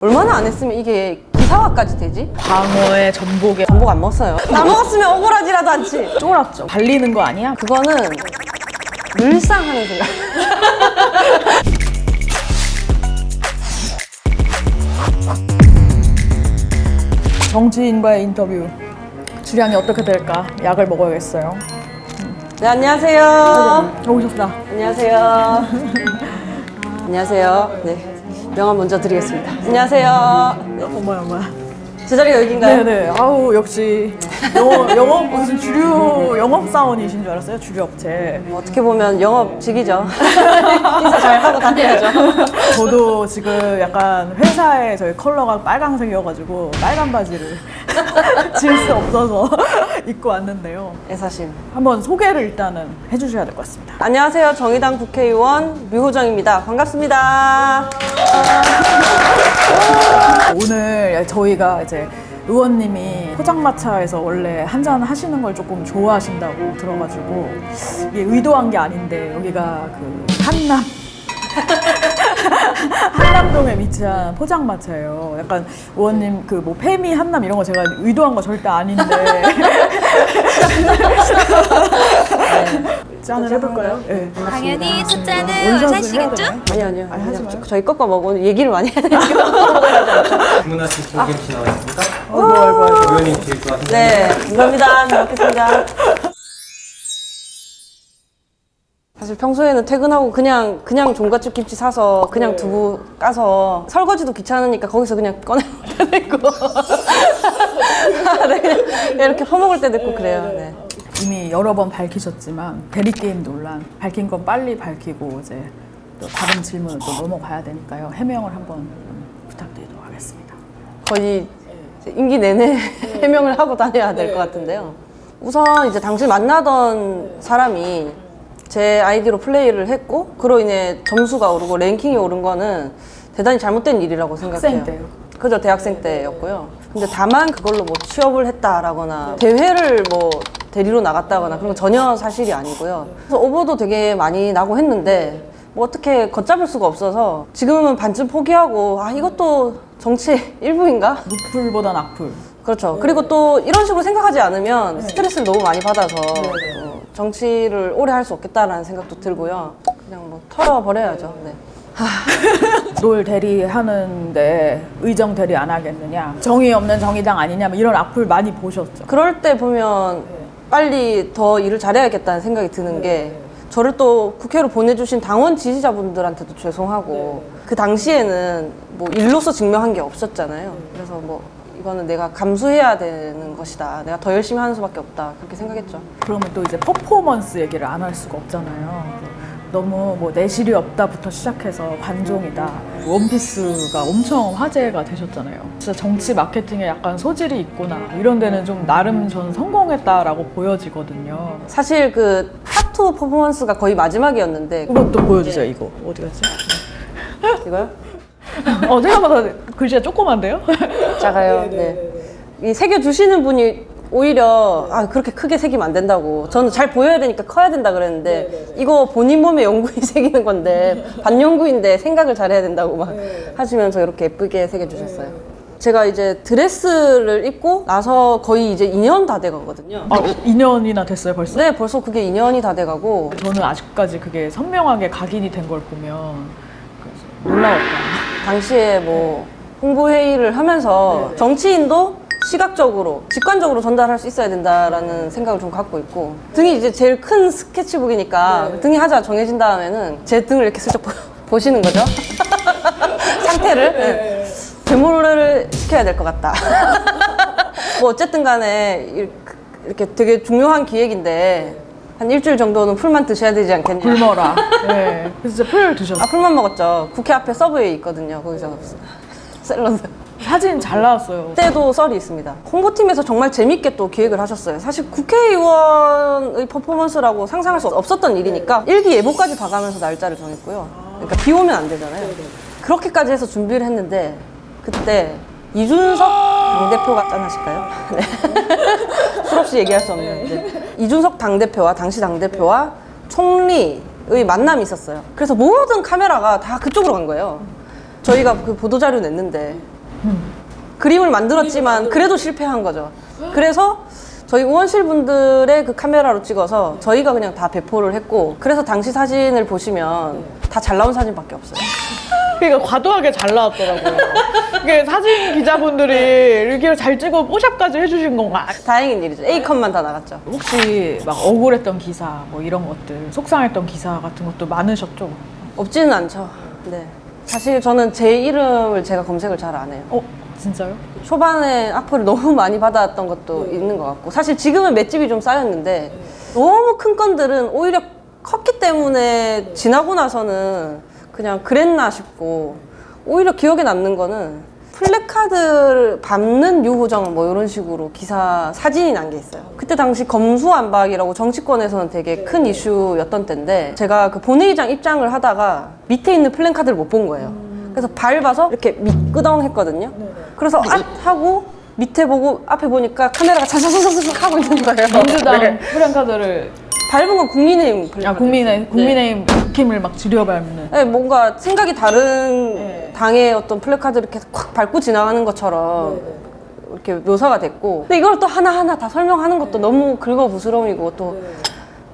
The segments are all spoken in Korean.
얼마나 안 했으면 이게 기사화까지 되지? 광어에 전복에 전복 안 먹었어요. 나 먹었으면 억울하지라도 않지. 쫄았죠. 발리는 거 아니야? 그거는 늘상 하는 생각. 정치인과의 인터뷰. 주량이 어떻게 될까? 약을 먹어야겠어요. 네, 안녕하세요. 오셨다. 안녕하세요. 안녕하세요. 네. 명함 먼저 드리겠습니다. 안녕하세요. 네. 어머야. 제 자리가 여긴가요? 네네. 아우 역시 영업 무슨 주류 영업사원이신 줄 알았어요. 주류업체. 어떻게 보면 영업직이죠. 인사 잘 하고 다녀야죠. 저도 지금 약간 회사에 저희 컬러가 빨강색이어가지고 빨간 바지를 지을 수 없어서 입고 왔는데요. 애사심. 한번 소개를 일단은 해주셔야 될 것 같습니다. 안녕하세요. 정의당 국회의원 류호정입니다. 반갑습니다. 오늘 저희가 이제 의원님이 포장마차에서 원래 한잔 하시는 걸 조금 좋아하신다고 들어가지고 이게 의도한 게 아닌데 여기가 그 한남동에 위치한 포장마차예요. 약간 의원님 그 뭐 페미 한남 이런 거 제가 의도한 거 절대 아닌데 짠을 해볼까요? 네. 당연히 첫 잔은 원샷을 해야 원샷이겠죠? 되나요? 아니요. 아니, 하지 마요. 저희 꺾어 먹어. 얘기를 많이 해야 되니까. 주문하신 조김치 나왔습니다. 아이고. 의원님 제일 좋아하시는 네, 감사합니다. 잘 먹겠습니다. 사실 평소에는 퇴근하고 그냥 종갓집 김치 사서 그냥 두부 까서 설거지도 귀찮으니까 거기서 그냥 꺼내 먹을 때도 있고 네, 그냥 이렇게 퍼먹을 때도 있고 그래요. 네. 이미 여러 번 밝히셨지만 대리게임 논란 밝힌 건 빨리 밝히고 이제 또 다른 질문을 또 넘어가야 되니까요. 해명을 한번 부탁드리도록 하겠습니다. 거의 임기 내내 해명을 하고 다녀야 될 것 같은데요. 우선 이제 당시 만나던 사람이 제 아이디로 플레이를 했고 그로 인해 점수가 오르고 랭킹이 오른 거는 대단히 잘못된 일이라고 생각해요. 학생 때요? 그죠, 대학생 때였고요. 근데 다만 그걸로 뭐 취업을 했다라거나 대회를 뭐 대리로 나갔다거나 그런 건 전혀 사실이 아니고요. 그래서 오버도 되게 많이 나고 했는데 뭐 어떻게 걷잡을 수가 없어서 지금은 반쯤 포기하고 아 이것도 정치의 일부인가? 무풀보단 악풀. 그렇죠. 그리고 또 이런 식으로 생각하지 않으면 스트레스를 너무 많이 받아서 정치를 오래 할 수 없겠다라는 생각도 들고요. 그냥 뭐 털어버려야죠. 네. 롤 대리 하는데 의정 대리 안 하겠느냐, 정의 없는 정의당 아니냐, 뭐 이런 악플 많이 보셨죠? 그럴 때 보면 빨리 더 일을 잘해야겠다는 생각이 드는 게 저를 또 국회로 보내주신 당원 지지자분들한테도 죄송하고 그 당시에는 뭐 일로서 증명한 게 없었잖아요. 그래서 뭐 이거는 내가 감수해야 되는 것이다. 내가 더 열심히 하는 수밖에 없다. 그렇게 생각했죠. 그러면 또 이제 퍼포먼스 얘기를 안 할 수가 없잖아요. 너무 뭐 내실이 없다부터 시작해서 관종이다. 원피스가 엄청 화제가 되셨잖아요. 진짜 정치 마케팅에 약간 소질이 있구나. 이런 데는 좀 나름 저는 성공했다라고 보여지거든요. 사실 그 타투 퍼포먼스가 거의 마지막이었는데 이것도 보여주세요. 이거 어디 갔지? 이거요? 생각보다 글씨가 조그만데요? 작아요. 네. 이 새겨주시는 분이 오히려 아 그렇게 크게 새기면 안 된다고 저는 잘 보여야 되니까 커야 된다 그랬는데 이거 본인 몸에 영구히 새기는 건데 반영구인데 생각을 잘해야 된다고 막 하시면서 이렇게 예쁘게 새겨주셨어요. 제가 이제 드레스를 입고 나서 거의 이제 2년 다 돼가거든요. 2년이나 됐어요 벌써? 네, 벌써 그게 2년이 다 돼가고 저는 아직까지 그게 선명하게 각인이 된 걸 보면 놀라웠다. 당시에 뭐 홍보회의를 하면서 정치인도 시각적으로, 직관적으로 전달할 수 있어야 된다라는 생각을 좀 갖고 있고 등이 이제 제일 큰 스케치북이니까 등이 하자 정해진 다음에는 제 등을 이렇게 슬쩍 보시는 거죠. 상태를. 네. 데모를 시켜야 될 것 같다. 뭐 어쨌든 간에 이렇게 되게 중요한 기획인데 한 일주일 정도는 풀만 드셔야 되지 않겠냐. 굶어라. 네. 그래서 진짜 풀 드셨어요. 아, 풀만 먹었죠. 국회 앞에 서브웨이 있거든요. 거기서 샐러드. 사진 잘 나왔어요. 그때도 썰이 있습니다. 홍보팀에서 정말 재밌게 또 기획을 하셨어요. 사실 국회의원의 퍼포먼스라고 상상할 수 없었던 일이니까 일기예보까지 봐가면서 날짜를 정했고요. 그러니까 비 오면 안 되잖아요. 그렇게까지 해서 준비를 했는데 그때 이준석 당대표가 짠하실까요? 네. 수없이 얘기할 수 없는 이준석 당대표와 당시 당대표와 총리의 만남이 있었어요. 그래서 모든 카메라가 다 그쪽으로 간 거예요. 저희가 그 보도자료 냈는데 그림을 만들었지만 그래도 실패한 거죠. 그래서 저희 의원실 분들의 그 카메라로 찍어서 저희가 그냥 다 배포를 했고, 그래서 당시 사진을 보시면 다 잘 나온 사진밖에 없어요. 그러니까 과도하게 잘 나왔더라고요. 이게 사진 기자분들이 이렇게 잘 찍어 뽀샵까지 해주신 건가? 다행인 일이죠. A컷만 다 나갔죠. 혹시 막 억울했던 기사 뭐 이런 것들, 속상했던 기사 같은 것도 많으셨죠? 없지는 않죠. 네. 사실 저는 제 이름을 제가 검색을 잘 안 해요. 진짜요? 초반에 악플을 너무 많이 받았던 것도 있는 것 같고, 사실 지금은 맷집이 좀 쌓였는데 너무 큰 건들은 오히려 컸기 때문에 지나고 나서는 그냥 그랬나 싶고, 오히려 기억에 남는 거는 플래카드를 밟는 유호정 뭐 이런 식으로 기사 사진이 난 게 있어요. 그때 당시 검수완박이라고 정치권에서는 되게 큰 이슈였던 때인데, 제가 그 본회의장 입장을 하다가 밑에 있는 플래카드를 못 본 거예요. 그래서 밟아서 이렇게 미끄덩 했거든요. 그래서 앗 하고 밑에 보고 앞에 보니까 카메라가 자자자자자 하고 있는 거예요. 민주당 네. 플랜카드를 밟은 건 국민의힘 플래카드. 국민의힘 힘을 막 들여밟는. 네, 뭔가 생각이 다른 당의 어떤 플래카드를 이렇게 콱 밟고 지나가는 것처럼 이렇게 묘사가 됐고, 근데 이걸 또 하나하나 다 설명하는 것도 너무 긁어부스럼이고 또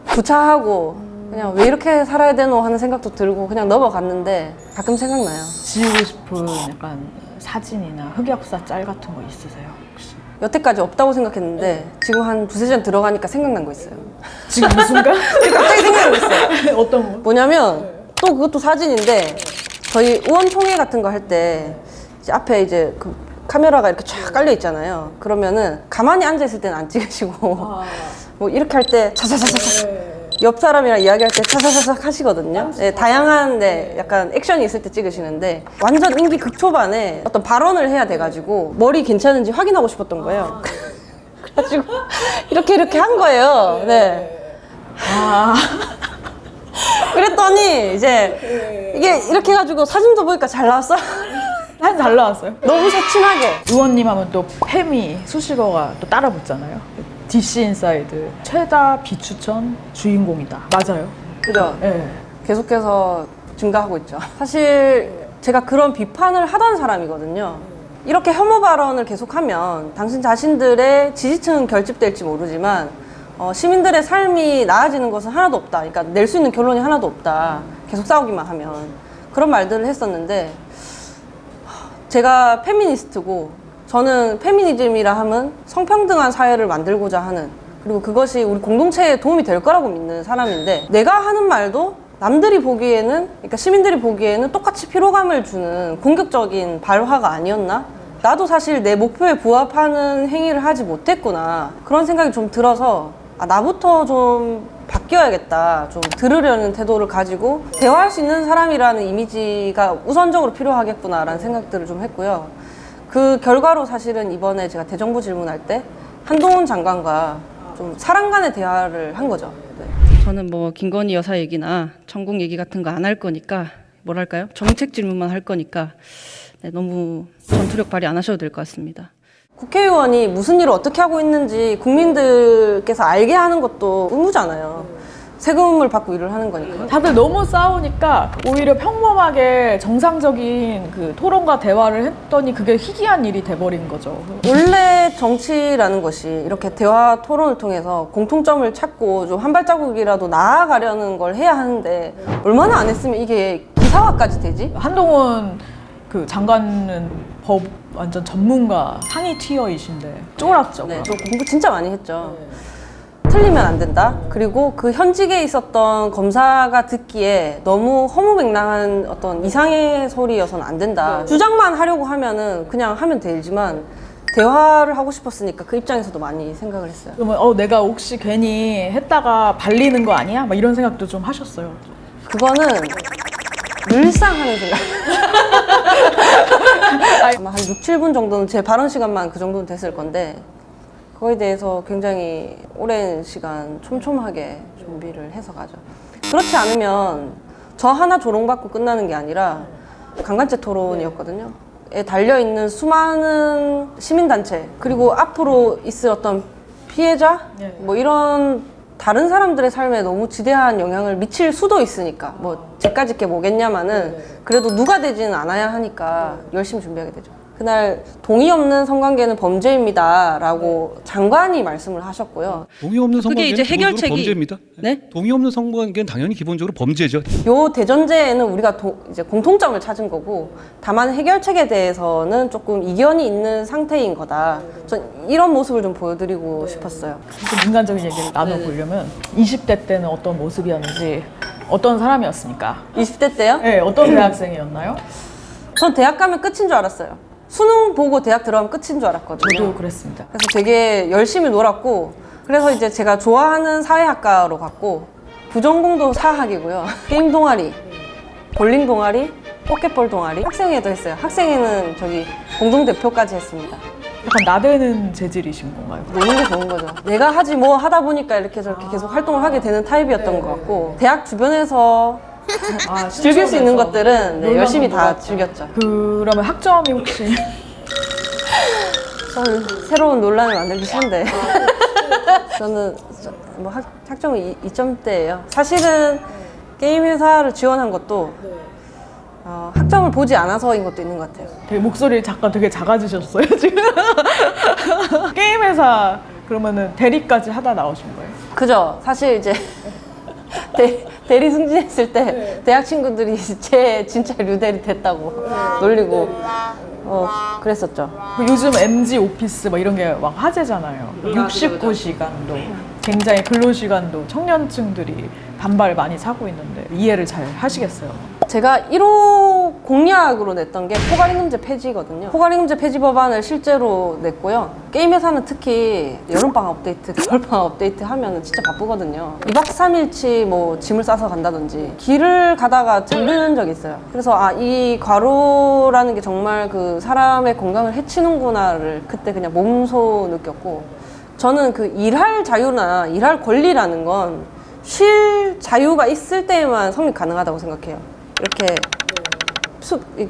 구차하고 그냥 왜 이렇게 살아야 되노 하는 생각도 들고 그냥 넘어갔는데, 가끔 생각나요. 지우고 싶은 약간 사진이나 흑역사 짤 같은 거 있으세요? 혹시? 여태까지 없다고 생각했는데 지금 한 두세 잔 들어가니까 생각난 거 있어요. 지금 무슨 순간? 갑자기 생각난 거 있어요. 어떤 거? 뭐냐면 또 그것도 사진인데, 저희 의원총회 같은 거 할 때 앞에 이제 그 카메라가 이렇게 쫙 깔려 있잖아요. 그러면은 가만히 앉아 있을 때는 안 찍으시고 뭐 이렇게 할 때 차차차차 옆 사람이랑 이야기할 때 차차차차 하시거든요. 네, 다양한 약간 액션이 있을 때 찍으시는데, 완전 임기 극초반에 어떤 발언을 해야 돼가지고 머리 괜찮은지 확인하고 싶었던 거예요. 그래가지고 이렇게 한 거예요. 네. 그랬더니 이제 이게 이렇게 해가지고 사진도 보니까 잘 나왔어. 사진 잘 나왔어요. 너무 새침하게. 의원님 하면 또 페미 수식어가 또 따라 붙잖아요. DC 인사이드 최다 비추천 주인공이다. 맞아요? 그죠? 네. 계속해서 증가하고 있죠. 사실 제가 그런 비판을 하던 사람이거든요. 이렇게 혐오 발언을 계속하면 당신 자신들의 지지층은 결집될지 모르지만 시민들의 삶이 나아지는 것은 하나도 없다. 그러니까 낼 수 있는 결론이 하나도 없다. 계속 싸우기만 하면. 그런 말들을 했었는데, 제가 페미니스트고, 저는 페미니즘이라 하면 성평등한 사회를 만들고자 하는, 그리고 그것이 우리 공동체에 도움이 될 거라고 믿는 사람인데, 내가 하는 말도 남들이 보기에는, 그러니까 시민들이 보기에는 똑같이 피로감을 주는 공격적인 발화가 아니었나? 나도 사실 내 목표에 부합하는 행위를 하지 못했구나, 그런 생각이 좀 들어서 나부터 좀 바뀌어야겠다, 좀 들으려는 태도를 가지고 대화할 수 있는 사람이라는 이미지가 우선적으로 필요하겠구나라는 생각들을 좀 했고요. 그 결과로 사실은 이번에 제가 대정부 질문할 때 한동훈 장관과 좀 사람 간의 대화를 한 거죠. 네. 저는 뭐 김건희 여사 얘기나 천국 얘기 같은 거 안 할 거니까, 뭐랄까요? 정책 질문만 할 거니까 너무 전투력 발휘 안 하셔도 될 것 같습니다. 국회의원이 무슨 일을 어떻게 하고 있는지 국민들께서 알게 하는 것도 의무잖아요. 세금을 받고 일을 하는 거니까. 다들 너무 싸우니까 오히려 평범하게 정상적인 그 토론과 대화를 했더니 그게 희귀한 일이 돼버린 거죠. 원래 정치라는 것이 이렇게 대화 토론을 통해서 공통점을 찾고 좀 한 발자국이라도 나아가려는 걸 해야 하는데, 얼마나 안 했으면 이게 기사화까지 되지? 한동훈 그 장관은 법 완전 전문가 상위 티어이신데 쫄았죠. 네, 저 공부 진짜 많이 했죠. 틀리면 안 된다. 그리고 그 현직에 있었던 검사가 듣기에 너무 허무맹랑한 어떤 이상의 소리여서는 안 된다. 주장만 하려고 하면은 그냥 하면 되지만, 대화를 하고 싶었으니까 그 입장에서도 많이 생각을 했어요. 그러면 내가 혹시 괜히 했다가 발리는 거 아니야? 막 이런 생각도 좀 하셨어요. 그거는 늘상 하는 생각. 아마 한 6, 7분 정도는 제 발언 시간만 그 정도는 됐을 건데, 그거에 대해서 굉장히 오랜 시간 촘촘하게 준비를 해서 가죠. 그렇지 않으면 저 하나 조롱받고 끝나는 게 아니라 강간죄 토론이었거든요. 에 달려있는 수많은 시민단체, 그리고 앞으로 있을 어떤 피해자, 뭐 이런 다른 사람들의 삶에 너무 지대한 영향을 미칠 수도 있으니까, 뭐 제까짓 게 뭐겠냐마는 그래도 누가 되지는 않아야 하니까 열심히 준비하게 되죠. 그날 동의 없는 성관계는 범죄입니다라고 장관이 말씀을 하셨고요. 동의 없는 그게 이제 성관계는 기본적으로 해결책이- 범죄입니다. 네? 동의 없는 성관계는 당연히 기본적으로 범죄죠. 요 대전제에는 우리가 이제 공통점을 찾은 거고, 다만 해결책에 대해서는 조금 이견이 있는 상태인 거다. 전 이런 모습을 좀 보여드리고 싶었어요. 좀 인간적인 얘기를 나눠보려면 20대 때는 어떤 모습이었는지, 어떤 사람이었습니까? 20대 때요? 네, 어떤 대학생이었나요? 전 대학 가면 끝인 줄 알았어요. 수능 보고 대학 들어가면 끝인 줄 알았거든요. 저도 그랬습니다. 그래서 되게 열심히 놀았고, 그래서 이제 제가 좋아하는 사회학과로 갔고, 부전공도 사학이고요. 게임 동아리, 볼링 동아리, 포켓볼 동아리, 학생회도 했어요. 학생회는 저기 공동대표까지 했습니다. 약간 나대는 재질이신 건가요? 노는 게 좋은 거죠. 내가 하지 뭐 하다 보니까 이렇게 저렇게 계속 활동을 하게 되는 타입이었던 것 같고, 대학 주변에서 즐길 수 있는 것들은 네, 열심히 다 즐겼죠. 그러면 학점이 혹시 저는 새로운 논란을 만들기 싫은데 저는 뭐 학점은 2점대예요. 사실은 게임 회사를 지원한 것도 학점을 보지 않아서인 것도 있는 것 같아요. 되게 목소리 잠깐 되게 작아지셨어요 지금? 게임 회사 그러면은 대리까지 하다 나오신 거예요? 그죠? 사실 이제 대리 승진했을 때 대학 친구들이 제 진짜 류대리 됐다고 놀리고 그랬었죠. 요즘 MG 오피스 뭐 이런 게 막 화제잖아요. 69시간도 굉장히 근로시간도 청년층들이 반발 많이 사고 있는데 이해를 잘 하시겠어요? 제가 1호 공약으로 냈던 게 포괄임금제 폐지거든요. 포괄임금제 폐지 법안을 실제로 냈고요. 게임 회사는 특히 여름방학 업데이트, 겨울방학 업데이트 하면 진짜 바쁘거든요. 2박 3일치 뭐 짐을 싸서 간다든지 길을 가다가 잠드는 적이 있어요. 그래서 이 과로라는 게 정말 그 사람의 건강을 해치는구나를 그때 그냥 몸소 느꼈고, 저는 그 일할 자유나 일할 권리라는 건 쉴 자유가 있을 때만 성립 가능하다고 생각해요. 이렇게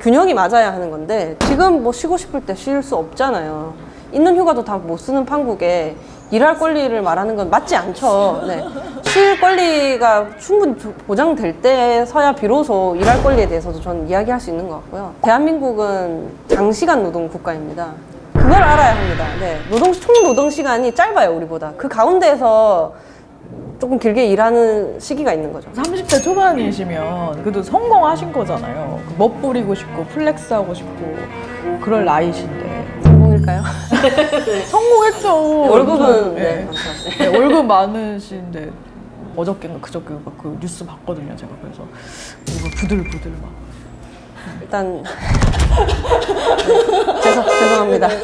균형이 맞아야 하는 건데, 지금 뭐 쉬고 싶을 때 쉴 수 없잖아요. 있는 휴가도 다 못 쓰는 판국에 일할 권리를 말하는 건 맞지 않죠. 네. 쉴 권리가 충분히 보장될 때서야 비로소 일할 권리에 대해서도 저는 이야기할 수 있는 것 같고요. 대한민국은 장시간 노동 국가입니다. 그걸 알아야 합니다. 네. 총 노동 시간이 짧아요, 우리보다. 그 가운데에서 조금 길게 일하는 시기가 있는 거죠. 30대 초반이시면 그래도 성공하신 거잖아요. 멋부리고 싶고 플렉스하고 싶고 그럴 나이신데 성공일까요? 성공했죠. 월급은 네. 네. 네, 월급 많으신데 어저께인가 그저께인가 그 뉴스 봤거든요. 제가 그래서 이거 부들부들 막. 일단 죄송합니다. 네.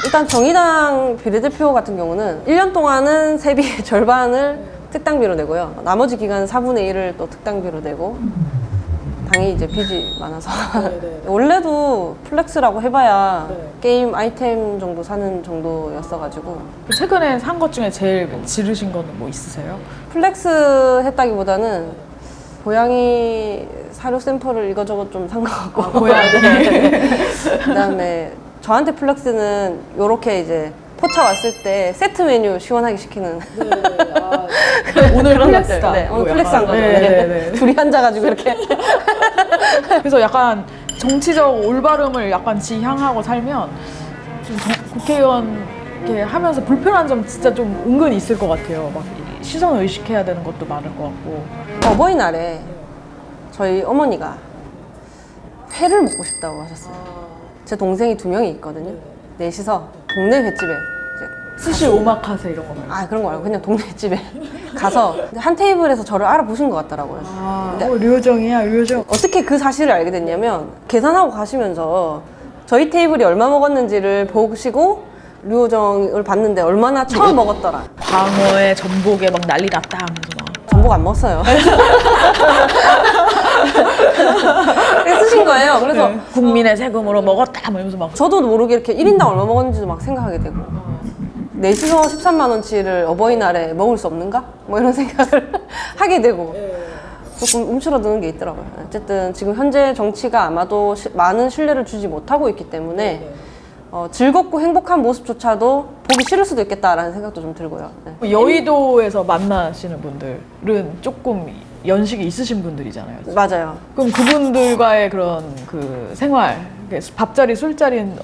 일단 정의당 비례대표 같은 경우는 1년 동안은 세비의 절반을 특당비로 내고요. 나머지 기간은 4분의 1을 또 특당비로 내고, 당이 이제 빚이 많아서 원래도 플렉스라고 해봐야 게임 아이템 정도 사는 정도였어가지고. 최근에 산 것 중에 제일 지르신 거는 뭐 있으세요? 플렉스 했다기보다는 고양이 사료 샘플을 이거저것 좀 산 것 같고. 고양이. 그다음에 저한테 플렉스는 요렇게 이제 포차 왔을 때 세트 메뉴 시원하게 시키는 오늘 그런 플렉스다. 것들. 네, 오늘 뭐 플렉스한 약간, 거죠. 네, 네. 네, 네. 둘이 앉아가지고 이렇게. 그래서 약간 정치적 올바름을 약간 지향하고 살면 좀 국회의원 이렇게 하면서 불편한 점 진짜 좀 은근히 있을 것 같아요. 막 시선을 의식해야 되는 것도 많을 것 같고. 어버이날에 저희 어머니가 회를 먹고 싶다고 하셨어요. 제 동생이 2명이 있거든요. 넷이서 동네 횟집에 이제 스시 오마카세 이런 거 말고. 그런 거 말고 그냥 동네 횟집에 가서 한 테이블에서 저를 알아보신 것 같더라고요. 근데 류정이야, 류정. 어떻게 그 사실을 알게 됐냐면, 계산하고 가시면서 저희 테이블이 얼마 먹었는지를 보시고 류호정을 봤는데 얼마나 처음 먹었더라. 광어에 전복에 막 난리 났다 하면서 막. 전복 안 먹었어요. 쓰신 거예요. 그래서 국민의 세금으로 먹었다 뭐 이러면서 막. 저도 모르게 이렇게 1인당 얼마 먹었는지도 막 생각하게 되고, 넷이서 13만 원치를 어버이날에 먹을 수 없는가? 뭐 이런 생각을 하게 되고 조금 움츠러드는 게 있더라고요. 어쨌든 지금 현재 정치가 아마도 많은 신뢰를 주지 못하고 있기 때문에 즐겁고 행복한 모습조차도 보기 싫을 수도 있겠다라는 생각도 좀 들고요. 네. 여의도에서 만나시는 분들은 조금 연식이 있으신 분들이잖아요. 맞아요. 그럼 그분들과의 그런 그 생활, 밥자리, 술자리는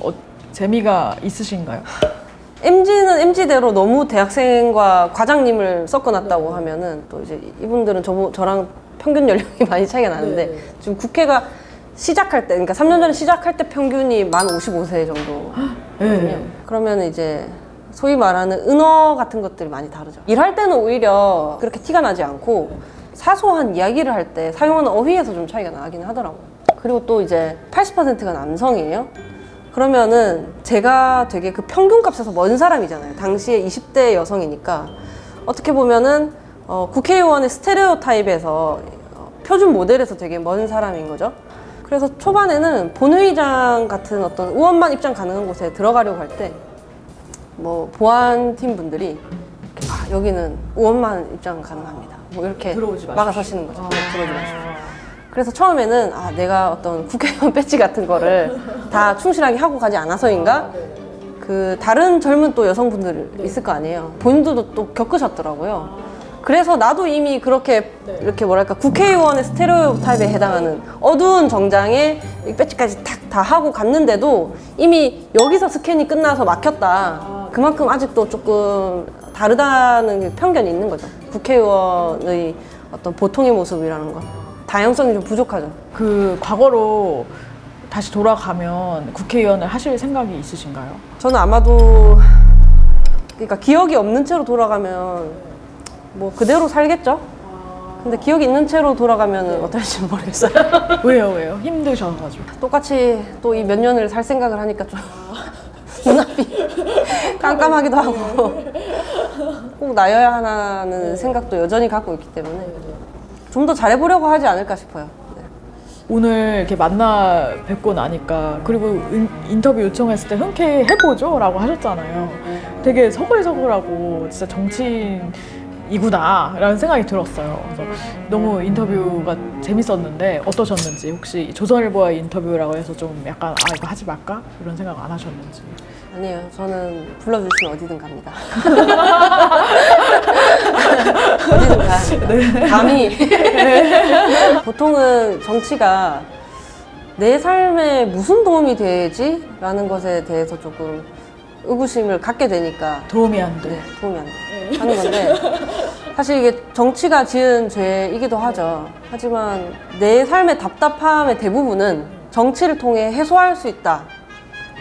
재미가 있으신가요? MZ는 MZ대로 너무 대학생과 과장님을 섞어놨다고 하면은 또 이제 이분들은 저랑 평균 연령이 많이 차이가 나는데 지금 국회가 시작할 때, 그러니까 3년 전에 시작할 때 평균이 만 55세 정도거든요. 네. 그러면 이제 소위 말하는 은어 같은 것들이 많이 다르죠. 일할 때는 오히려 그렇게 티가 나지 않고 사소한 이야기를 할 때 사용하는 어휘에서 좀 차이가 나긴 하더라고요. 그리고 또 이제 80%가 남성이에요. 그러면은 제가 되게 그 평균값에서 먼 사람이잖아요. 당시에 20대 여성이니까 어떻게 보면은 국회의원의 스테레오 타입에서 표준 모델에서 되게 먼 사람인 거죠. 그래서 초반에는 본회의장 같은 어떤 의원만 입장 가능한 곳에 들어가려고 할 때 뭐 보안팀 분들이 여기는 의원만 입장 가능합니다. 뭐 이렇게 들어오지 마십시오. 막아서시는 거죠. 들어오지 마십시오. 그래서 처음에는 내가 어떤 국회의원 배지 같은 거를 다 충실하게 하고 가지 않아서인가? 그 다른 젊은 또 여성분들 있을 거 아니에요. 본인들도 또 겪으셨더라고요. 그래서 나도 이미 그렇게 이렇게 뭐랄까 국회의원의 스테레오 타입에 해당하는 어두운 정장에 이 배지까지 탁 다 하고 갔는데도 이미 여기서 스캔이 끝나서 막혔다. 그만큼 아직도 조금 다르다는 편견이 있는 거죠. 국회의원의 어떤 보통의 모습이라는 거. 다양성이 좀 부족하죠. 그 과거로 다시 돌아가면 국회의원을 하실 생각이 있으신가요? 저는 아마도 그러니까 기억이 없는 채로 돌아가면 뭐 그대로 살겠죠? 근데 기억이 있는 채로 돌아가면 어떨지 모르겠어요. 왜요? 힘드셔가지고. 똑같이 또 이 몇 년을 살 생각을 하니까 좀 눈앞이 깜깜하기도 하고 꼭 나여야 하나는 생각도 여전히 갖고 있기 때문에 좀 더 잘해보려고 하지 않을까 싶어요. 네. 오늘 이렇게 만나 뵙고 나니까 그리고 인터뷰 요청했을 때 흔쾌히 해보죠 라고 하셨잖아요. 되게 서글서글하고 진짜 정치인이구나 라는 생각이 들었어요. 그래서 너무 인터뷰가 재밌었는데 어떠셨는지, 혹시 조선일보와의 인터뷰라고 해서 좀 약간 이거 하지 말까? 이런 생각 안 하셨는지. 아니에요. 저는 불러주시면 어디든 갑니다. 어디든 가. 감히. 보통은 정치가 내 삶에 무슨 도움이 되지? 라는 것에 대해서 조금 의구심을 갖게 되니까 도움이 안 돼. 네, 도움이 안 돼. 하는 건데 사실 이게 정치가 지은 죄이기도 하죠. 하지만 내 삶의 답답함의 대부분은 정치를 통해 해소할 수 있다.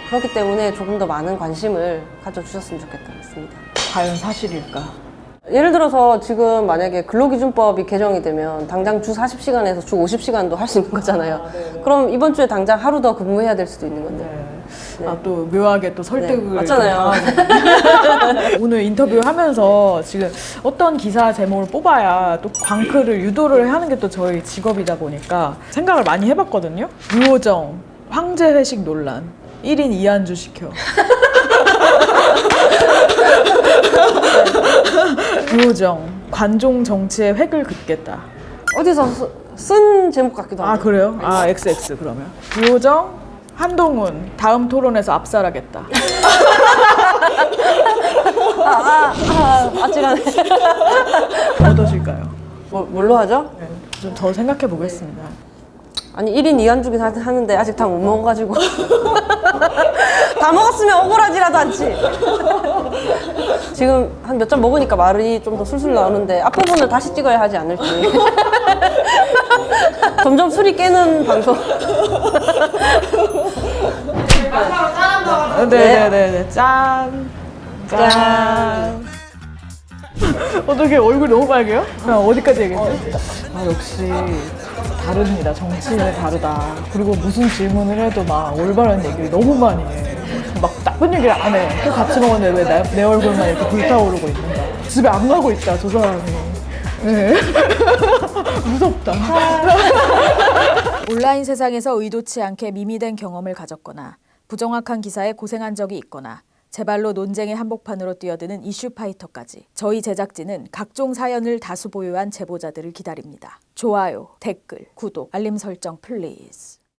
그렇기 때문에 조금 더 많은 관심을 가져주셨으면 좋겠습니다. 과연 사실일까? 예를 들어서 지금 만약에 근로기준법이 개정이 되면 당장 주 40시간에서 주 50시간도 할 수 있는 거잖아요. 그럼 이번 주에 당장 하루 더 근무해야 될 수도 있는 건데. 네. 또 묘하게 또 설득을 네, 맞잖아요. 오늘 인터뷰 하면서 지금 어떤 기사 제목을 뽑아야 또 광클을 유도를 하는 게 또 저희 직업이다 보니까 생각을 많이 해봤거든요. 유호정 황제 회식 논란 1인 2안주 시켜. 유호정 관종 정치에 획을 긋겠다. 어디서 쓴 제목 같기도 하고. 그래요? XX 그러면. 유호정 한동훈 다음 토론에서 압살하겠다. 아찔하네. 어떠실까요? 뭘로 하죠? 네, 좀 더 생각해 보겠습니다. 아니 1인 2안주긴 하는데 아직 다 못 먹어가지고 다 먹었으면 억울하지라도 않지. 지금 한 몇 잔 먹으니까 말이 좀 더 술술 나오는데 앞부분을 다시 찍어야 하지 않을지. 점점 술이 깨는 방송. 네네네. 짠. 짠. 어떻게 얼굴 너무 빨개요? 그냥 어디까지 얘기했지? 역시 다릅니다. 정치인은 다르다. 그리고 무슨 질문을 해도 막 올바른 얘기를 너무 많이 해. 막 나쁜 얘기를 안 해. 또 같이 먹었는데 왜 내 얼굴만 이렇게 불타오르고 있는가. 집에 안 가고 있다, 저 사람이. 네. 무섭다. 온라인 세상에서 의도치 않게 미미된 경험을 가졌거나 부정확한 기사에 고생한 적이 있거나 제발로 논쟁의 한복판으로 뛰어드는 이슈 파이터까지 저희 제작진은 각종 사연을 다수 보유한 제보자들을 기다립니다. 좋아요, 댓글, 구독, 알림 설정 플리즈.